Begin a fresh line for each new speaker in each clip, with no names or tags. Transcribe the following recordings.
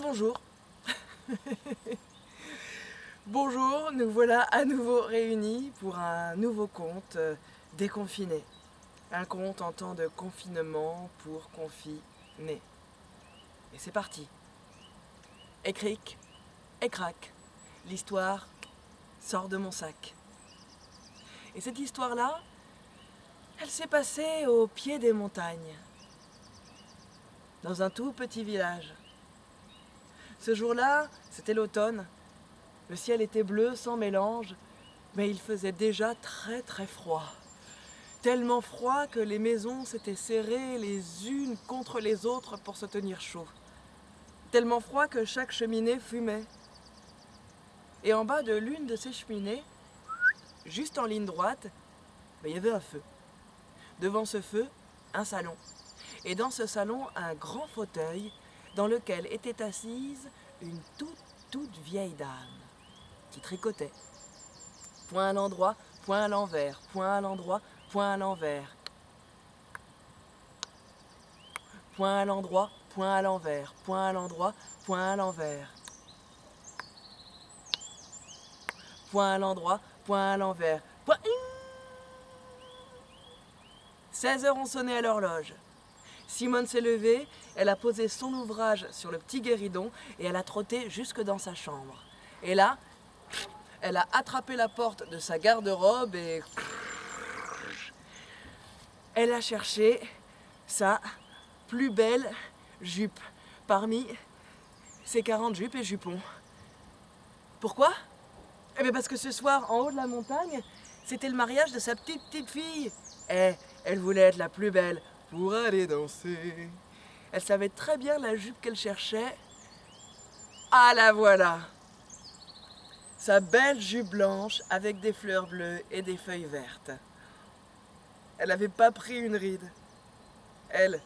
bonjour. Bonjour, nous voilà à nouveau réunis pour un nouveau conte déconfiné. Un conte en temps de confinement pour confiner. Et c'est parti. Écric, écrac, l'histoire sort de mon sac. Et cette histoire-là, elle s'est passée au pied des montagnes, dans un tout petit village. Ce jour-là, c'était l'automne. Le ciel était bleu sans mélange, mais il faisait déjà très très froid. Tellement froid que les maisons s'étaient serrées les unes contre les autres pour se tenir chaud. Tellement froid que chaque cheminée fumait. Et en bas de l'une de ces cheminées, juste en ligne droite, il y avait un feu. Devant ce feu, un salon. Et dans ce salon, un grand fauteuil dans lequel était assise une toute vieille dame qui tricotait. Point à l'endroit, point à l'envers, point à l'endroit, point à l'envers. Point à l'endroit, point à l'envers, point à l'endroit, point à l'envers. Point à l'endroit, point à l'envers. Point... 16 heures ont sonné à l'horloge. Simone s'est levée, elle a posé son ouvrage sur le petit guéridon et elle a trotté jusque dans sa chambre. Et là, elle a attrapé la porte de sa garde-robe et... elle a cherché sa plus belle jupe parmi ses 40 jupes et jupons. Pourquoi ? Eh bien parce que ce soir, en haut de la montagne, c'était le mariage de sa petite fille. Et elle voulait être la plus belle pour aller danser. Elle savait très bien la jupe qu'elle cherchait. Ah la voilà! Sa belle jupe blanche avec des fleurs bleues et des feuilles vertes. Elle n'avait pas pris une ride. Elle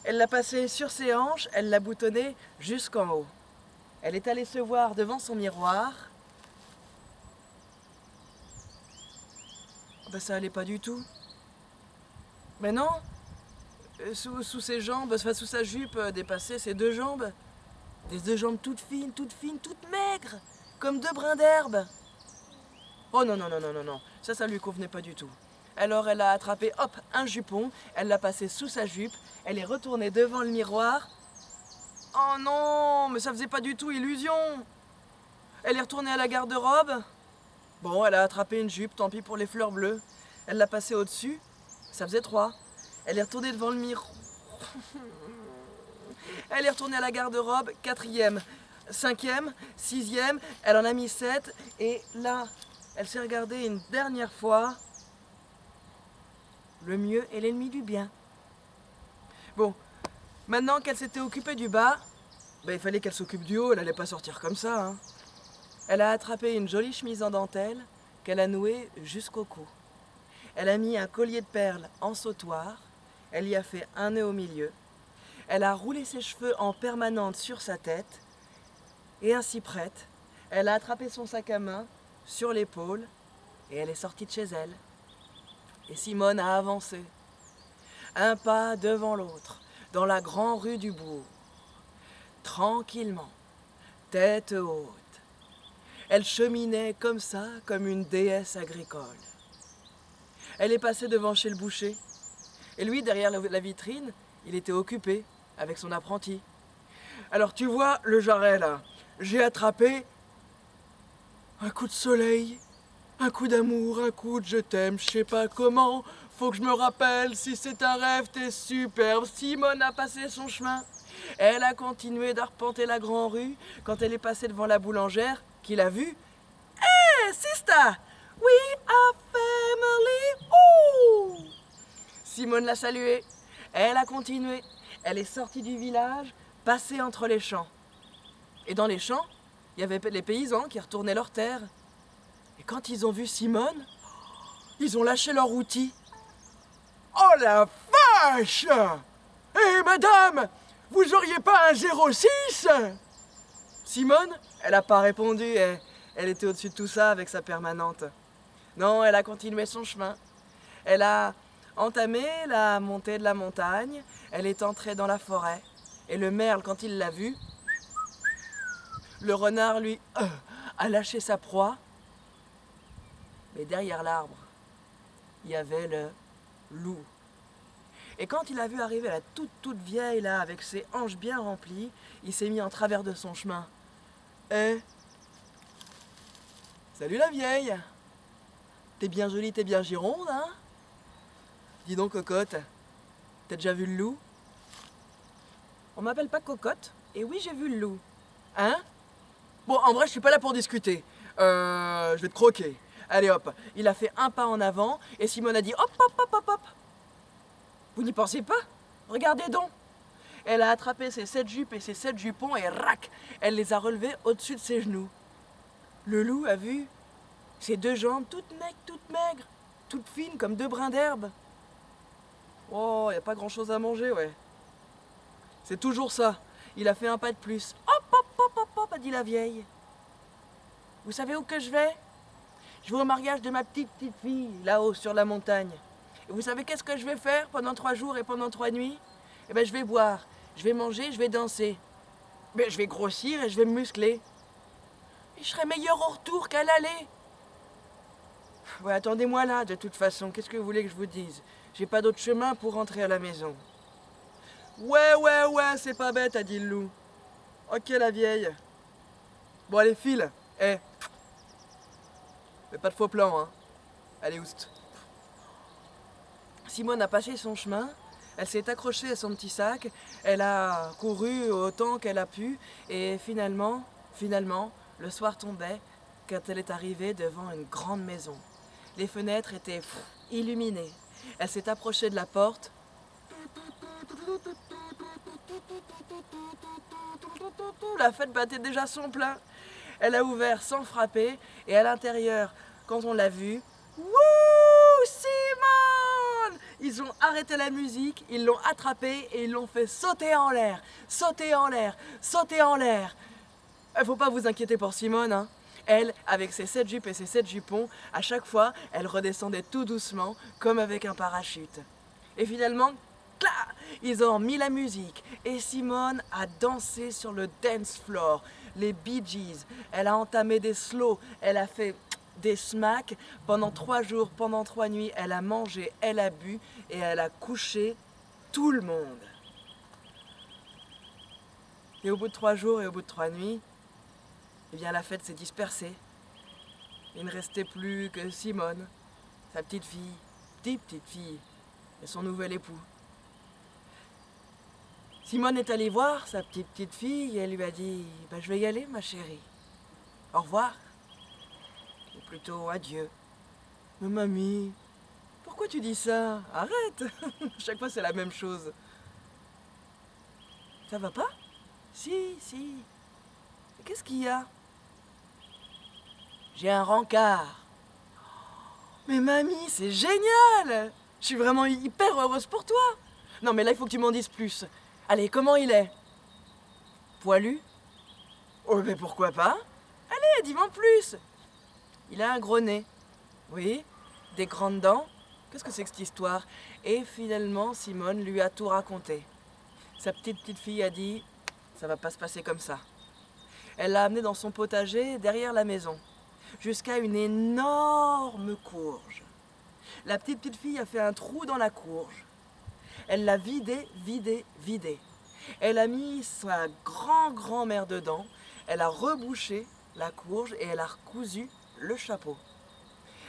l'a passée sur ses hanches, elle l'a boutonnée jusqu'en haut. Elle est allée se voir devant son miroir. Ça allait pas du tout. Mais non, sous ses jambes, enfin sous sa jupe dépassaient ses deux jambes. Des deux jambes toutes fines, toutes maigres, comme deux brins d'herbe. Oh non, ça lui convenait pas du tout. Alors elle a attrapé, hop, un jupon, elle l'a passé sous sa jupe, elle est retournée devant le miroir. Oh non, mais ça faisait pas du tout illusion. Elle est retournée à la garde-robe. Bon, elle a attrapé une jupe, tant pis pour les fleurs bleues. Elle l'a passée au-dessus, ça faisait 3. Elle est retournée devant le miroir. Elle est retournée à la garde-robe, 4e, 5e, 6e, elle en a mis 7. Et là, elle s'est regardée une dernière fois. Le mieux est l'ennemi du bien. Bon, maintenant qu'elle s'était occupée du bas, il fallait qu'elle s'occupe du haut, elle n'allait pas sortir comme ça. Hein. Elle a attrapé une jolie chemise en dentelle qu'elle a nouée jusqu'au cou. Elle a mis un collier de perles en sautoir, elle y a fait un nœud au milieu. Elle a roulé ses cheveux en permanente sur sa tête et ainsi prête, elle a attrapé son sac à main sur l'épaule et elle est sortie de chez elle. Et Simone a avancé, un pas devant l'autre, dans la grande rue du bourg, tranquillement, tête haute. Elle cheminait comme ça, comme une déesse agricole. Elle est passée devant chez le boucher. Et lui, derrière la vitrine, il était occupé avec son apprenti. Alors tu vois le jarret là, j'ai attrapé un coup de soleil, un coup d'amour, un coup de je t'aime, je sais pas comment. Faut que je me rappelle, si c'est un rêve, t'es superbe. Simone a passé son chemin. Elle a continué d'arpenter la grande rue quand elle est passée devant la boulangère, qui l'a vue. Hey, sister, we are family. Ooh. Simone l'a saluée. Elle a continué. Elle est sortie du village, passée entre les champs. Et dans les champs, il y avait les paysans qui retournaient leurs terres. Et quand ils ont vu Simone, ils ont lâché leur outil. Oh la vache! Hé madame, vous auriez pas un 06? Simone, elle n'a pas répondu, elle était au-dessus de tout ça avec sa permanente. Non, elle a continué son chemin. Elle a entamé la montée de la montagne, elle est entrée dans la forêt. Et le merle, quand il l'a vue, Le renard, lui, a lâché sa proie. Mais derrière l'arbre, il y avait le loup. Et quand il a vu arriver la toute vieille, là, avec ses hanches bien remplies, il s'est mis en travers de son chemin. Eh, salut la vieille! T'es bien jolie, t'es bien gironde, hein? Dis donc, cocotte, t'as déjà vu le loup? On m'appelle pas cocotte, et oui, j'ai vu le loup. Hein? Bon, en vrai, je suis pas là pour discuter. Je vais te croquer. Allez hop, il a fait un pas en avant, et Simone a dit hop, hop, hop, hop, hop. Vous n'y pensez pas? Regardez donc. Elle a attrapé ses 7 jupes et ses 7 jupons et rac, elle les a relevés au-dessus de ses genoux. Le loup a vu ses 2 jambes toutes maigres, toutes fines comme 2 brins d'herbe. Oh, y a pas grand-chose à manger, ouais. C'est toujours ça. Il a fait un pas de plus. Hop, hop, hop, hop, hop, a dit la vieille. Vous savez où que je vais? Je vais au mariage de ma petite fille, là-haut sur la montagne. Et vous savez qu'est-ce que je vais faire pendant 3 jours et pendant 3 nuits? Eh bien, je vais boire, je vais manger, je vais danser. Mais je vais grossir et je vais me muscler. Et je serai meilleur au retour qu'à l'aller. Ouais, attendez-moi là, de toute façon. Qu'est-ce que vous voulez que je vous dise? J'ai pas d'autre chemin pour rentrer à la maison. Ouais, c'est pas bête, a dit le loup. Ok, la vieille. Bon, allez, file. Eh. Mais pas de faux plan, hein. Allez, oust. Simone a passé son chemin. Elle s'est accrochée à son petit sac, elle a couru autant qu'elle a pu, et finalement, le soir tombait quand elle est arrivée devant une grande maison. Les fenêtres étaient illuminées. Elle s'est approchée de la porte. La fête battait déjà son plein. Elle a ouvert sans frapper, et à l'intérieur, quand on l'a vue, wouh, Simone! Ils ont arrêté la musique, ils l'ont attrapée et ils l'ont fait sauter en l'air, sauter en l'air, sauter en l'air. Faut pas vous inquiéter pour Simone, hein. Elle, avec ses 7 jupes et ses 7 jupons, à chaque fois, elle redescendait tout doucement, comme avec un parachute. Et finalement, clac, ils ont mis la musique et Simone a dansé sur le dance floor, les Bee Gees. Elle a entamé des slows, elle a fait des smacks. Pendant 3 jours, pendant 3 nuits, elle a mangé, elle a bu et elle a couché tout le monde. Et au bout de 3 jours et au bout de 3 nuits, eh bien la fête s'est dispersée. Il ne restait plus que Simone, sa petite fille, et son nouvel époux. Simone est allée voir sa petite fille et elle lui a dit « Je vais y aller, ma chérie. Au revoir. » Ou plutôt adieu. « Mais mamie, pourquoi tu dis ça? Arrête. Chaque fois c'est la même chose. » Ça va pas? Si. Mais qu'est-ce qu'il y a? J'ai un rencard. Mais mamie, c'est génial! Je suis vraiment hyper heureuse pour toi. Non mais là il faut que tu m'en dises plus. Allez, comment il est? Poilu? Oh mais pourquoi pas? Allez, dis-moi plus. Il a un gros nez. Oui, des grandes dents. Qu'est-ce que c'est que cette histoire? Et finalement, Simone lui a tout raconté. Sa petite fille a dit, ça va pas se passer comme ça. Elle l'a amené dans son potager derrière la maison, jusqu'à une énorme courge. La petite fille a fait un trou dans la courge. Elle l'a vidée. Elle a mis sa grand-mère dedans. Elle a rebouché la courge et elle a recousu le chapeau.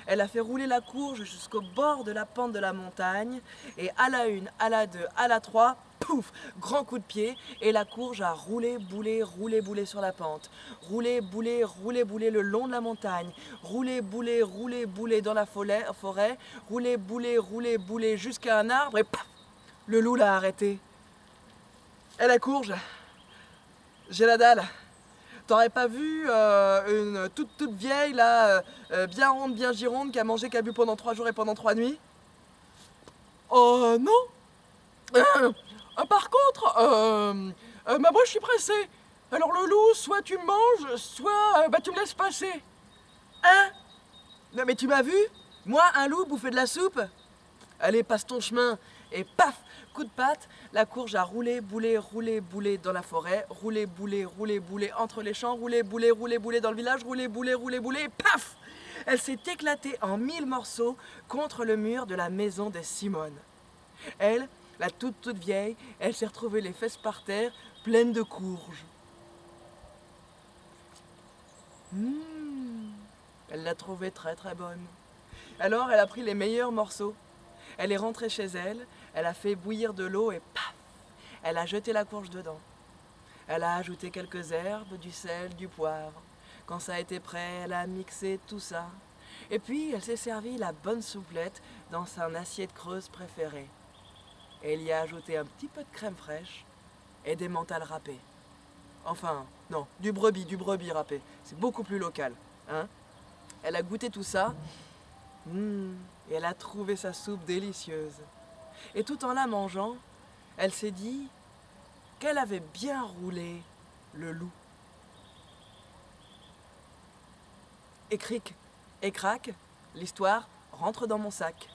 Elle a fait rouler la courge jusqu'au bord de la pente de la montagne. Et à la 1, à la 2, à la 3, pouf, grand coup de pied. Et la courge a roulé, boulé sur la pente. Roulé, boulé le long de la montagne. Roulé, boulé dans la forêt. Roulé, boulé jusqu'à un arbre. Et paf, le loup l'a arrêté. Et la courge, j'ai la dalle. T'aurais pas vu une toute vieille, là, bien ronde, bien gironde, qui a bu pendant 3 jours et pendant 3 nuits? Oh non. Par contre, moi je suis pressé. Alors le loup, soit tu me manges, soit tu me laisses passer. Hein? Non mais tu m'as vu? Moi, un loup bouffer de la soupe? Allez, passe ton chemin. Et paf, coup de patte, la courge a roulé, boulé dans la forêt, roulé, boulé entre les champs, roulé, boulé dans le village, roulé, boulé, et paf! Elle s'est éclatée en 1000 morceaux contre le mur de la maison de Simone. Elle, la toute vieille, elle s'est retrouvée les fesses par terre, pleines de courges. Elle l'a trouvée très bonne. Alors elle a pris les meilleurs morceaux. Elle est rentrée chez elle, elle a fait bouillir de l'eau et paf, elle a jeté la courge dedans. Elle a ajouté quelques herbes, du sel, du poivre. Quand ça a été prêt, elle a mixé tout ça. Et puis elle s'est servie la bonne souplette dans son assiette creuse préférée. Et elle y a ajouté un petit peu de crème fraîche et des mentales râpées. Enfin, non, du brebis râpé. C'est beaucoup plus local, hein. Elle a goûté tout ça, et elle a trouvé sa soupe délicieuse. Et tout en la mangeant, elle s'est dit qu'elle avait bien roulé le loup. Et cric, et crac, l'histoire rentre dans mon sac.